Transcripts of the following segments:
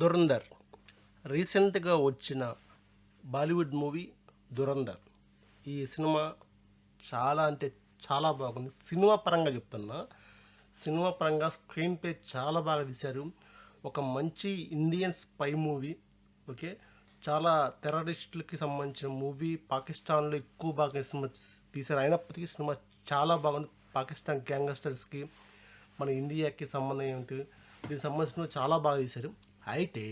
దురంధర్ రీసెంట్గా వచ్చిన బాలీవుడ్ మూవీ దురంధర్. ఈ సినిమా చాలా అంటే చాలా బాగుంది. సినిమా పరంగా చెప్తున్నా, సినిమా పరంగా స్క్రీన్ ప్లే చాలా బాగా తీశారు. ఒక మంచి ఇండియన్ స్పై మూవీ. ఓకే, చాలా టెర్రరిస్టులకి సంబంధించిన మూవీ. పాకిస్తాన్లో ఎక్కువ బాగా సినిమా తీశారు, అయినప్పటికీ సినిమా చాలా బాగుంది. పాకిస్తాన్ గ్యాంగ్స్టర్స్కి మన ఇండియాకి సంబంధం ఏమిటి, దీనికి సంబంధించిన చాలా బాగా తీశారు. అయితే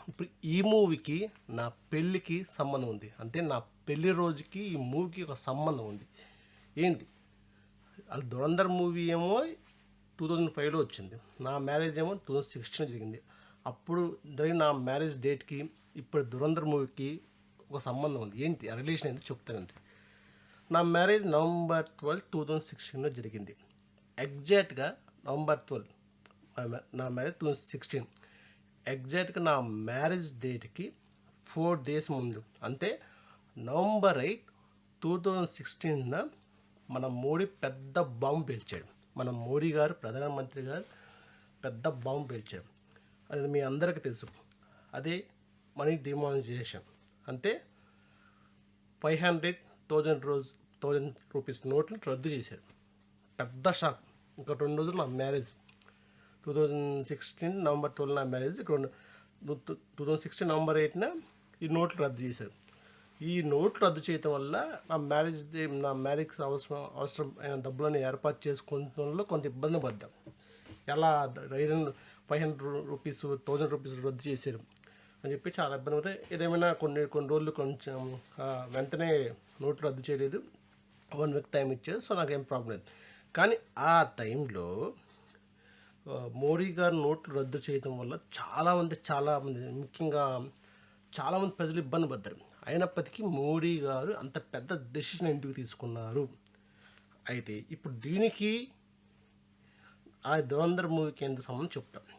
ఇప్పుడు ఈ మూవీకి నా పెళ్ళికి సంబంధం ఉంది. అంటే నా పెళ్లి రోజుకి ఈ మూవీకి ఒక సంబంధం ఉంది. ఏంటి అది? దురంధర్ మూవీ ఏమో 2005లో వచ్చింది, నా మ్యారేజ్ ఏమో 2016 జరిగింది. అప్పుడు జరిగిన నా మ్యారేజ్ డేట్కి ఇప్పుడు దురంధర్ మూవీకి ఒక సంబంధం ఉంది. ఏంటి ఆ రిలేషన్ ఏంటి చెప్తానండి. నా మ్యారేజ్ నవంబర్ 12, 2016లో జరిగింది. ఎగ్జాక్ట్గా నవంబర్ 12 నా మ్యారేజ్ 2016. ఎగ్జాక్ట్గా నా మ్యారేజ్ డేట్కి 4 days ముందు, అంటే నవంబర్ 8, 2016న మన మోడీ పెద్ద బాంబు పేల్చాడు. మన మోడీ గారు, ప్రధానమంత్రి గారు పెద్ద బాంబు పేల్చాడు. అది మీ అందరికీ తెలుసు. అదే మనీ డిమానిటైజేషన్. అంటే 500,000 రూపీస్ నోట్లు రద్దు చేశారు. పెద్ద షాక్. ఇంకా 2 రోజులు నా మ్యారేజ్. 2016 నవంబర్ 12 నా మ్యారేజ్. 2016 నవంబర్ 8న ఈ నోట్లు రద్దు చేశారు. ఈ నోట్లు రద్దు చేయటం వల్ల నా మ్యారేజ్కి అవసరమైన డబ్బులను ఏర్పాటు చేసుకోవడంలో కొంత ఇబ్బంది పడ్డాం. ఎలా 500 రూపీస్ 1000 రూపీస్ రద్దు చేశారు అని చెప్పి చాలా ఇబ్బంది పడితే, ఏదేమైనా కొన్ని రోజులు కొంచెం వెంటనే నోట్లు రద్దు చేయలేదు, 1 week టైం ఇచ్చారు. సో నాకేం ప్రాబ్లం లేదు. కానీ ఆ టైంలో మోడీ గారు నోట్లు రద్దు చేయడం వల్ల చాలామంది ముఖ్యంగా చాలామంది ప్రజలు ఇబ్బంది పడ్డారు. అయినప్పటికీ మోడీ గారు అంత పెద్ద డెసిషన్ ఎందుకు తీసుకున్నారు? అయితే ఇప్పుడు దీనికి ఆ దురంధర్ మూవీకి ఎందుకు సంబంధం చెప్తాను.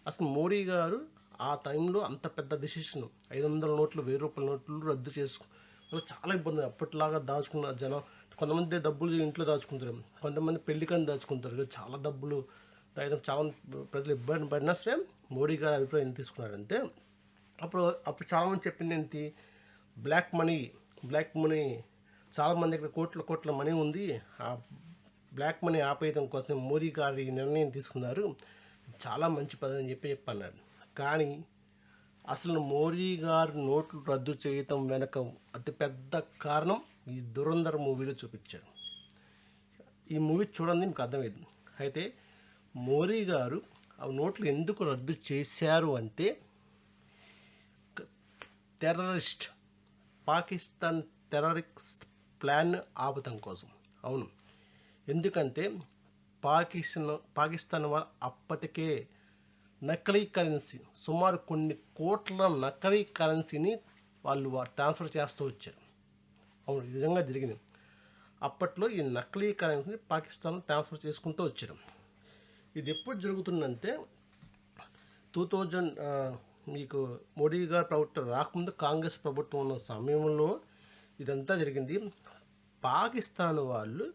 అసలు మోడీ గారు ఆ టైంలో అంత పెద్ద డెసిషన్, 500 నోట్లు 1000 రూపాయల నోట్లు రద్దు చేసుకుని చాలా ఇబ్బంది. అప్పట్లాగా దాచుకున్న జనం, కొంతమంది డబ్బులు ఇంట్లో దాచుకుంటారు, కొంతమంది పెళ్ళికని దాచుకుంటారు. చాలా డబ్బులు చాలా ప్రజలు ఇబ్బంది పడినా సరే మోడీ గారి అభిప్రాయం తీసుకున్నారంటే, అప్పుడు చాలామంది చెప్పింది ఏంటి, బ్లాక్ మనీ చాలామంది దగ్గర కోట్ల మనీ ఉంది, ఆ బ్లాక్ మనీ ఆపేయడం కోసం మోదీ గారి నిర్ణయం తీసుకున్నారు, చాలా మంచి పదవి అని చెప్పన్నారు. కానీ అసలు మోడీ గారు నోట్లు రద్దు చేయటం వెనక అతిపెద్ద కారణం ఈ దురంధర్ మూవీలో చూపించారు. ఈ మూవీ చూడండి మీకు అర్థమైంది. అయితే మోడీ గారు ఆ నోట్లు ఎందుకు రద్దు చేశారు అంటే, పాకిస్తాన్ టెర్రరిస్ట్ ప్లాన్ ఆపటం కోసం. అవును, ఎందుకంటే పాకిస్తాన్ వాళ్ళు అప్పటికే నకిలీ కరెన్సీ, సుమారు కొన్ని కోట్ల నకిలీ కరెన్సీని వాళ్ళు ట్రాన్స్ఫర్ చేస్తూ వచ్చారు. అవును, నిజంగా జరిగింది. అప్పట్లో ఈ నకిలీ కరెన్సీని పాకిస్తాన్ ట్రాన్స్ఫర్ చేసుకుంటూ వచ్చారు. ఇది ఎప్పుడు జరుగుతుందంటే 2000 మీకు మోడీ గారి ప్రభుత్వం రాకముందు కాంగ్రెస్ ప్రభుత్వం ఉన్న సమయంలో ఇదంతా జరిగింది. పాకిస్తాన్ వాళ్ళు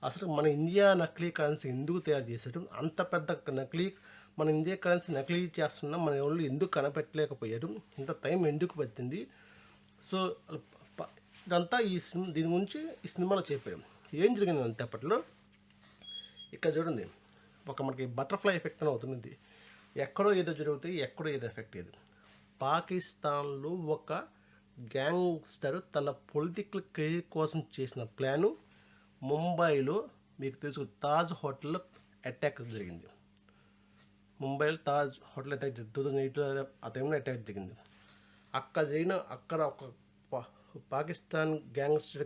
అసలు మన ఇండియా నకిలీ కరెన్సీ ఎందుకు తయారు చేశారు, అంత పెద్ద మన ఇండియా కరెన్సీ నకిలీ చేస్తున్నా మన వాళ్ళు ఎందుకు కనిపెట్టలేకపోయారు, ఇంత టైం ఎందుకు పట్టింది. సో ఇదంతా దీని గురించి ఈ సినిమాలో చెప్పారు. ఏం జరిగిందంటే అప్పట్లో ఇక్కడ చూడండి, మనకి బటర్ఫ్లై ఎఫెక్ట్ అని అవుతుంది. ఎక్కడో ఏదో జరుగుతాయి, ఎక్కడో ఏదో ఎఫెక్ట్ ఏది. పాకిస్తాన్లో ఒక గ్యాంగ్స్టర్ తన పొలిటికల్ కెరీర్ కోసం చేసిన ప్లాను ముంబైలో మీకు తెలుసు తాజ్ హోటల్లో అటాక్ జరిగింది. ముంబైలో తాజ్ హోటల్ అటాక్ 2008లో ఆ టైంలో అటాక్ జరిగింది. అక్కడ ఒక పాకిస్తాన్ గ్యాంగ్స్టర్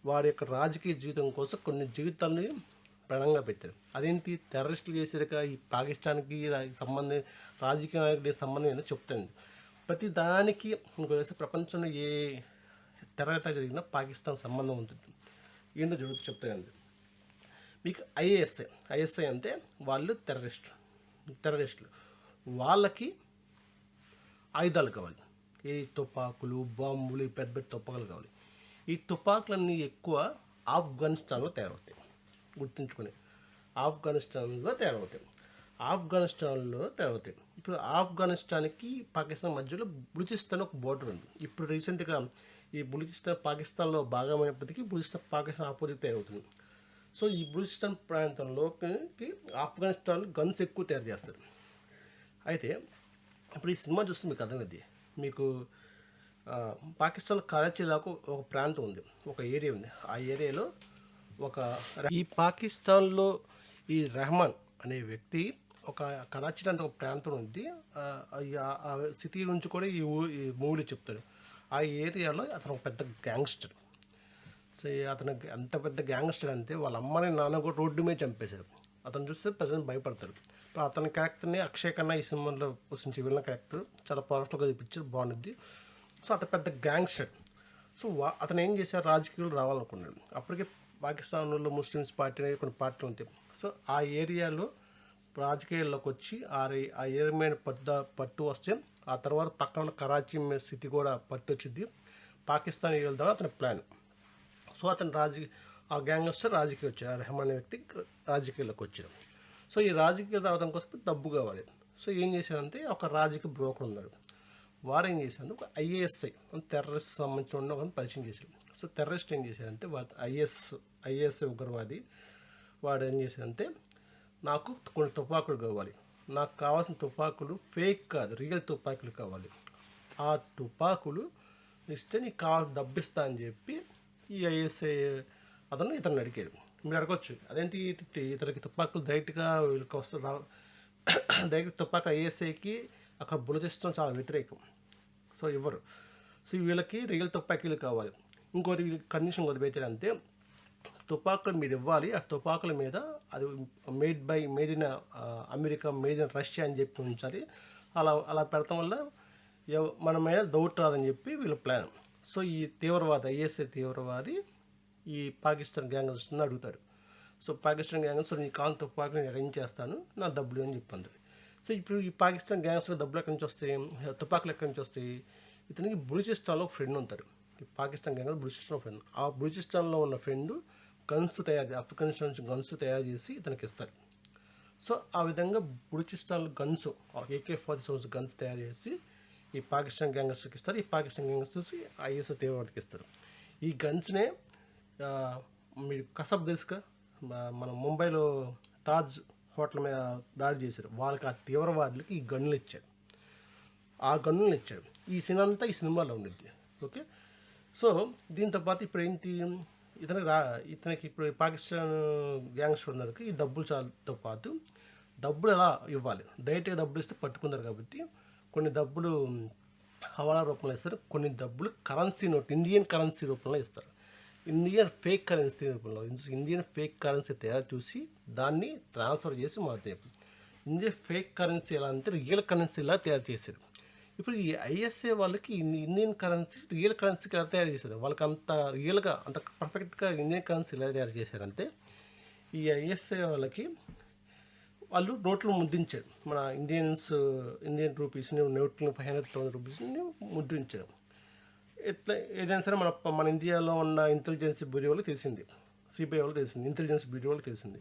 వారి యొక్క రాజకీయ జీవితం కోసం కొన్ని జీవితాన్ని ప్రణంగా పెట్టారు. అదేంటి, టెర్రరిస్టులు చేశాక ఈ పాకిస్తాన్కి సంబంధం, రాజకీయ నాయకుడికి సంబంధం ఏంటో చెప్తాను. ప్రతి దానికి ఇంకోసారి ప్రపంచంలో ఏ టెర్రరిస్ట్ జరిగినా పాకిస్తాన్ సంబంధం ఉంటుంది. ఏంటో చెప్తానండి మీకు. ఐఎస్ఐ అంటే వాళ్ళు టెర్రరిస్టులు. వాళ్ళకి ఆయుధాలు కావాలి, ఈ తుపాకులు, బాంబులు, పెద్ద తుపాకులు కావాలి. ఈ తుపాకులన్నీ ఎక్కువ ఆఫ్ఘనిస్తాన్లో తయారవుతాయి, గుర్తుంచుకొని. ఆఫ్ఘనిస్తాన్లో తయారవుతాయి. ఆఫ్ఘనిస్తాన్లో తగ్గుతాయి. ఇప్పుడు ఆఫ్ఘనిస్తాన్కి పాకిస్తాన్ మధ్యలో బలూచిస్తాన్ ఒక బోర్డర్ ఉంది. ఇప్పుడు రీసెంట్గా ఈ బలూచిస్తాన్ పాకిస్తాన్లో భాగమైనప్పటికీ బలూచిస్తాన్ పాకిస్తాన్ ఆపోజిట్ అవుతుంది. సో ఈ బలూచిస్తాన్ ప్రాంతంలోకి ఆఫ్ఘనిస్తాన్ గన్స్ ఎక్కువ తయారు చేస్తారు. అయితే ఇప్పుడు ఈ సినిమా చూస్తే మీకు అర్థమైంది. మీకు పాకిస్తాన్ కరాచీలాకు ఒక ప్రాంతం ఉంది, ఒక ఏరియా ఉంది. ఆ ఏరియాలో ఈ పాకిస్తాన్లో ఈ రెహమాన్ అనే వ్యక్తి ఒక కరాచీ అంటే ఒక ప్రాంతం ఉంది. ఆ సిటీ నుంచి కూడా ఈ మూవీలో చెప్తాడు. ఆ ఏరియాలో అతను ఒక పెద్ద గ్యాంగ్స్టర్. సో అతను ఎంత పెద్ద గ్యాంగ్స్టర్ అంటే వాళ్ళ అమ్మని నాన్న కూడా రోడ్డు మీద చంపేశాడు. అతను చూస్తే ప్రజలు భయపడతారు. అతని క్యారెక్టర్ని అక్షయ్ ఖన్నా ఈ సినిమాలో పోషించి వెళ్ళిన క్యారెక్టర్ చాలా పవర్ఫుల్గా చూపించారు, బాగుంది. సో అతను పెద్ద గ్యాంగ్స్టర్. సో అతను ఏం చేశారు, రాజకీయాలు రావాలనుకున్నాడు. అప్పటికే పాకిస్తాన్లో ముస్లిమ్స్ పార్టీ కొన్ని పార్టీలు ఉంటాయి. సో ఆ ఏరియాలో రాజకీయాల్లోకి వచ్చి ఆ ఏరియా మీద పట్టు వస్తే ఆ తర్వాత పక్కన కరాచీ సిటీ కూడా పట్టు వచ్చింది. పాకిస్తాన్ వెళ్దామని అతని ప్లాన్. సో అతను ఆ గ్యాంగ్స్టర్ రాజకీయ వచ్చాడు, ఆ రెహమాన్ అనే వ్యక్తి రాజకీయాల్లోకి వచ్చాడు. సో ఈ రాజకీయాలు రావడం కోసం డబ్బు కావాలి. సో ఏం చేశారంటే ఒక రాజకీయ బ్రోకర్ ఉన్నాడు. వారు ఏం చేశారు, ఒక ఐఏఎస్ఐ టెర్రరిస్ట్ సంబంధించిన ఒకరిని పరిచయం చేశారు. సో టెర్రరిస్ట్ ఏం చేశారంటే వాడు ఐఏఎస్ఐ ఉగ్రవాది. వాడు ఏం చేశారంటే నాకు కొన్ని తుపాకులు కావాలి, నాకు కావాల్సిన తుపాకులు ఫేక్ కాదు, రియల్ తుపాకులు కావాలి, ఆ తుపాకులు ఇస్తే నీకు కావాల్సిన డబ్బు ఇస్తా అని చెప్పి ఈ ఐఎస్ఐ అతను ఇతను అడిగాడు. మీరు అడగచ్చు, అదేంటి ఇతనికి తుపాకులు డైరెక్ట్గా వీళ్ళకి వస్తారు డైరెక్ట్ తుపాకు ఐఎస్ఐకి అక్కడ బులచిస్తాం చాలా వ్యతిరేకం. సో ఇవ్వరు. సో వీళ్ళకి రియల్ తుపాకీలు కావాలి. ఇంకోటి కండిషన్ వదిలిపెట్టారంటే తుపాకులు మీరు ఇవ్వాలి, ఆ తుపాకుల మీద అది made in America, made in Russia అని చెప్పి ఉంచాలి. అలా పెడతాం వల్ల మన మీద డౌట్ రాదని చెప్పి వీళ్ళ ప్లాన్. సో ఈ ఐఎస్ఐ తీవ్రవాది ఈ పాకిస్తాన్ గ్యాంగ్స్టర్ని అడుగుతాడు. సో పాకిస్తాన్ గ్యాంగ్స్టర్ నీ కాల్ తుపాకు నేను అరేంజ్ చేస్తాను, నా డబ్బులు అని చెప్పింది. సో ఇప్పుడు ఈ పాకిస్తాన్ గ్యాంగ్స్టర్ డబ్బులు ఎక్కడి నుంచి వస్తాయి, తుపాకులు ఎక్కడి నుంచి వస్తాయి, ఇతనికి బలూచిస్తాన్లో ఒక ఫ్రెండ్ ఉంటాడు. ఈ పాకిస్తాన్ గ్యాంగ్ బలూచిస్తాన్ ఫ్రెండ్, ఆ బలూచిస్తాన్లో ఉన్న ఫ్రెండ్ గన్స్ ఆఫ్ఘనిస్తాన్ నుంచి గన్స్ తయారు చేసి ఇతనికి ఇస్తారు. సో ఆ విధంగా బలూచిస్తాన్లో గన్స్ AK-47 గన్స్ తయారు చేసి ఈ పాకిస్తాన్ గ్యాంగ్స్టర్కి ఇస్తారు. ఈ పాకిస్తాన్ గ్యాంగ్స్టర్స్ ఐఎస్ఐ తీవ్రవాదికి ఇస్తారు. ఈ గన్స్నే మీరు కసబ్ తెలుసుగా, మన ముంబైలో తాజ్ హోటల్ మీద దాడి చేశారు, వాళ్ళకి ఆ తీవ్రవాదులకి ఈ గన్నులు ఇచ్చారు. ఆ గన్నులు ఇచ్చాడు. ఈ సీన్ అంతా ఈ సినిమాలో ఉండిద్ది. ఓకే. సో దీంతోపాటు ఇప్పుడు ఏంటి, ఇతనికి ఇప్పుడు పాకిస్తాన్ గ్యాంగ్స్టర్ ఉన్నరికి ఈ డబ్బులతో పాటు డబ్బులు ఎలా ఇవ్వాలి, డైరెక్ట్గా డబ్బులు ఇస్తే పట్టుకున్నారు కాబట్టి కొన్ని డబ్బులు హవాలా రూపంలో ఇస్తారు, కొన్ని డబ్బులు కరెన్సీ నోట్ ఇండియన్ కరెన్సీ రూపంలో ఇస్తారు. ఇండియన్ ఫేక్ కరెన్సీ రూపంలో ఇండియన్ ఫేక్ కరెన్సీ తయారు చూసి దాన్ని ట్రాన్స్ఫర్ చేసి మారుతాయి. ఇండియన్ ఫేక్ కరెన్సీ ఎలా అంటే రియల్ కరెన్సీలా తయారు చేశారు. ఇప్పుడు ఈ ఐఎస్ఐ వాళ్ళకి ఇండియన్ కరెన్సీ రియల్ కరెన్సీకి ఎలా తయారు చేశారు, వాళ్ళకి అంత రియల్గా అంత పర్ఫెక్ట్గా ఇండియన్ కరెన్సీ ఎలా తయారు చేశారంటే ఈ ఐఎస్ఐ వాళ్ళకి వాళ్ళు నోట్లు ముద్రించారు. మన ఇండియన్ రూపీస్ని నోట్లు 500,000 రూపీస్ని ముద్రించారు. ఏదైనా సరే మన ఇండియాలో ఉన్న ఇంటెలిజెన్స్ బ్యూరో వాళ్ళకి తెలిసింది, సిబిఐ వాళ్ళకి తెలిసింది, ఇంటెలిజెన్స్ బ్యూరో వాళ్ళకి తెలిసింది.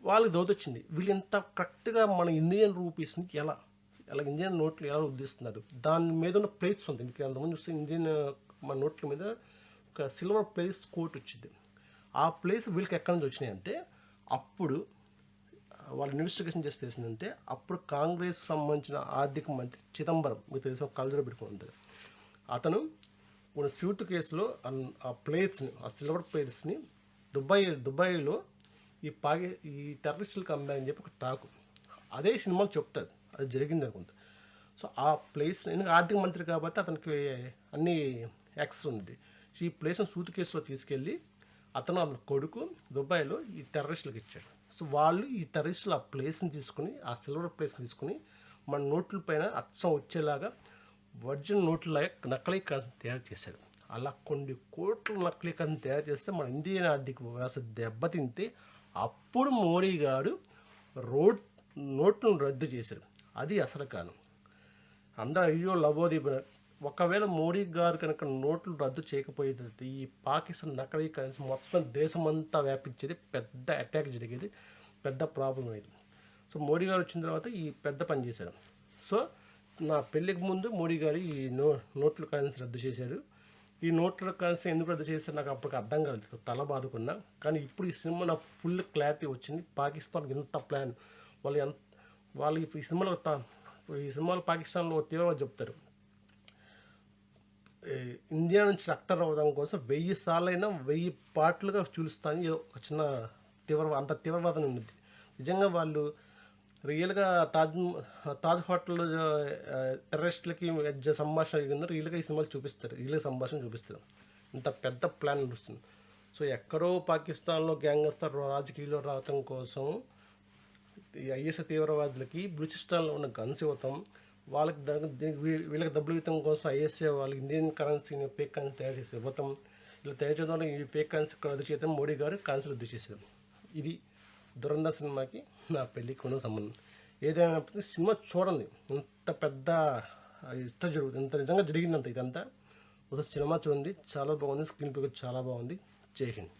వాళ్ళకి దౌతొచ్చింది, వీళ్ళు ఎంత కరెక్ట్గా మన ఇండియన్ రూపీస్ని ఎలా ఇండియన్ నోట్లు ఎలా ఉద్దేస్తున్నారు. దాని మీద ఉన్న ప్లేట్స్ ఉంది, మీకు అంతమంది చూస్తే మన నోట్ల మీద ఒక సిల్వర్ ప్లేట్స్ కోట్ వచ్చింది. ఆ ప్లేస్ వీళ్ళకి ఎక్కడి నుంచి వచ్చినాయి అంటే అప్పుడు వాళ్ళు ఇన్వెస్టిగేషన్ చేసి తెలిసిందంటే అప్పుడు కాంగ్రెస్ సంబంధించిన ఆర్థిక మంత్రి చిదంబరం, మీకు తెలిసిన కళ్ళజోడు పెట్టుకుని ఉంటారు, అతను కొన్ని సూట్ కేసులో ఆ ప్లేట్స్ని, ఆ సిల్వర్ ప్లేట్స్ని దుబాయ్లో ఈ టెర్రరిస్టులకు అమ్మారని చెప్పి ఒక టాకు. అదే సినిమాలు చెప్తారు, అది జరిగింది అనుకుంటా. సో ఆ ప్లేస్ ఎందుకంటే ఆర్థిక మంత్రి కాబట్టి అతనికి అన్ని యాక్సెస్ ఉంది. సో ఈ ప్లేస్ని సూట్ కేసులో తీసుకెళ్ళి అతను కొడుకు దుబాయ్లో ఈ టెర్రరిస్టులకు ఇచ్చాడు. సో వాళ్ళు ఈ టెర్రరిస్టులు ఆ ప్లేస్ని తీసుకుని, ఆ సిల్వర్ ప్లేస్ని తీసుకుని మన నోట్ల పైన అచ్చం వచ్చేలాగా ఒరిజినల్ నోట్ల నకిలీ కరెన్సీ తయారు చేశారు. అలా కొన్ని కోట్ల నకిలీ కరెన్సీ తయారు చేస్తే మన ఇండియన్ ఆర్థిక వ్యవస్థ దెబ్బతింటే అప్పుడు మోడీ గారు నోట్లను రద్దు చేశారు. అది అసలు కారణం. అందరూ అయ్యో లబోదీప. ఒకవేళ మోడీ గారు కనుక నోట్లు రద్దు చేయకపోయేది ఈ పాకిస్తాన్ నకిలీ కరెన్సీ మొత్తం దేశమంతా వ్యాపించేది, పెద్ద అటాక్ జరిగేది, పెద్ద ప్రాబ్లం అయ్యేది. సో మోడీ గారు వచ్చిన తర్వాత ఈ పెద్ద పని చేశారు. సో నా పెళ్ళికి ముందు మోడీ గారు ఈ నోట్ల కరెన్సీ రద్దు చేశారు. ఈ నోట్ల కరెన్సీ ఎందుకు రద్దు చేశారు నాకు అప్పటికి అర్థం కాలేదు, తల బాదుకున్నా. కానీ ఇప్పుడు ఈ సినిమా నాకు ఫుల్ క్లారిటీ వచ్చింది. పాకిస్తాన్కి ఎంత ప్లాన్, వాళ్ళు ఈ సినిమాలో పాకిస్తాన్లో తీవ్రవాది చెప్తారు, ఇండియా నుంచి రక్తం రావడం కోసం 1000 సార్లైనా 1000 పార్ట్లుగా చూలుస్తాను ఒక చిన్న అంత తీవ్రవాదం ఉంది. నిజంగా వాళ్ళు రియల్గా తాజ్ హోటల్ టెర్రరిస్టులకి మధ్య సంభాషణ జరిగిందో రియల్గా ఈ సినిమాలు చూపిస్తారు, రియల్గా సంభాషణ చూపిస్తారు. ఇంత పెద్ద ప్లాన్ నడుస్తుంది. సో ఎక్కడో పాకిస్తాన్లో గ్యాంగ్స్టర్ రాజకీయాల్లో రావటం కోసం ఈ ఐఎస్ తీవ్రవాదులకి బలూచిస్తాన్లో ఉన్న గన్స్ ఇవ్వటం, వీళ్ళకి డబ్బులు ఇవ్వటం కోసం ఐఎస్ఏ వాళ్ళు ఇండియన్ కరెన్సీని ఫేక్ కరెన్సీ తయారు చేసి ఇవ్వటం, ఇలా తయారు చేయడం ఈ ఫేక్ కరెన్సీ రద్దు చేయడం మోడీ గారు కరెన్సీ రద్దు చేశారు. ఇది దురంధర్ సినిమాకి నా పెళ్ళికి ఉన్న సంబంధం. ఏదైనా సినిమా చూడండి, ఇంత పెద్ద ఇంత నిజంగా జరిగిందంత ఇదంతా. ఒకసారి సినిమా చూడండి, చాలా బాగుంది, స్క్రీన్ ప్లే చాలా బాగుంది. జై హింద్.